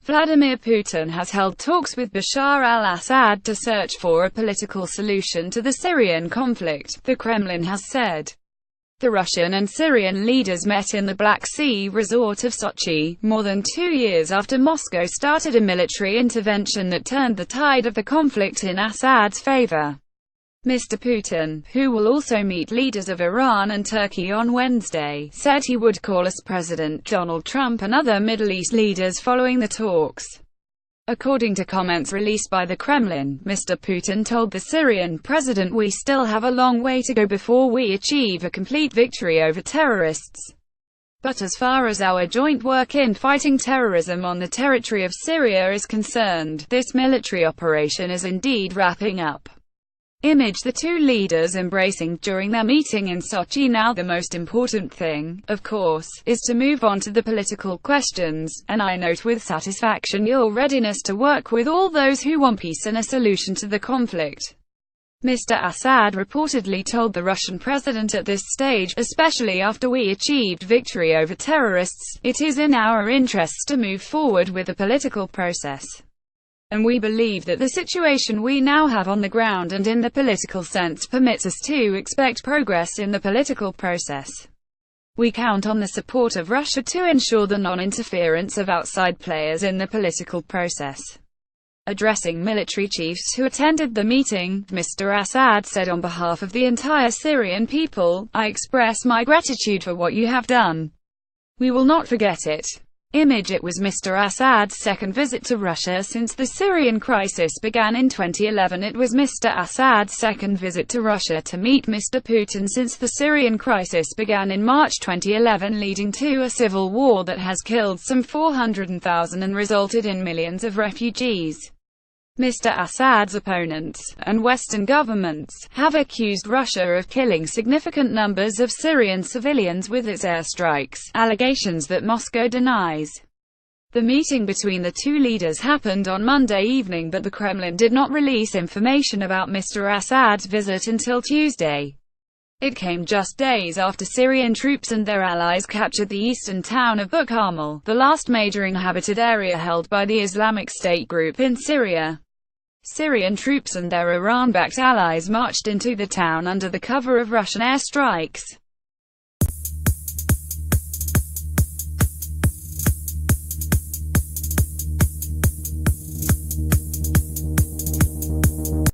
Vladimir Putin has held talks with Bashar al Assad to search for a political solution to the Syrian conflict, the Kremlin has said. The Russian and Syrian leaders met in the Black Sea resort of Sochi, more than 2 years after Moscow started a military intervention that turned the tide of the conflict in Assad's favor. Mr. Putin, who will also meet leaders of Iran and Turkey on Wednesday, said he would call us President Donald Trump and other Middle East leaders following the talks. According to comments released by the Kremlin, Mr. Putin told the Syrian president, "We still have a long way to go before we achieve a complete victory over terrorists. But as far as our joint work in fighting terrorism on the territory of Syria is concerned, this military operation is indeed wrapping up." Image the two leaders embracing during their meeting in Sochi. Now the most important thing, of course, is to move on to the political questions, and I note with satisfaction your readiness to work with all those who want peace and a solution to the conflict. Mr. Assad reportedly told the Russian president at this stage, especially after we achieved victory over terrorists, it is in our interests to move forward with the political process. And we believe that the situation we now have on the ground and in the political sense permits us to expect progress in the political process. We count on the support of Russia to ensure the non-interference of outside players in the political process. Addressing military chiefs who attended the meeting, Mr. Assad said, "On behalf of the entire Syrian people, I express my gratitude for what you have done. We will not forget it." Image it was Mr. Assad's second visit to Russia since the Syrian crisis began in 2011. It was Mr. Assad's second visit to Russia to meet Mr. Putin since the Syrian crisis began in March 2011, leading to a civil war that has killed some 400,000 and resulted in millions of refugees. Mr. Assad's opponents, and Western governments, have accused Russia of killing significant numbers of Syrian civilians with its airstrikes, allegations that Moscow denies. The meeting between the two leaders happened on Monday evening, but the Kremlin did not release information about Mr. Assad's visit until Tuesday. It came just days after Syrian troops and their allies captured the eastern town of Buqarmal, the last major inhabited area held by the Islamic State group in Syria. Syrian troops and their Iran-backed allies marched into the town under the cover of Russian airstrikes.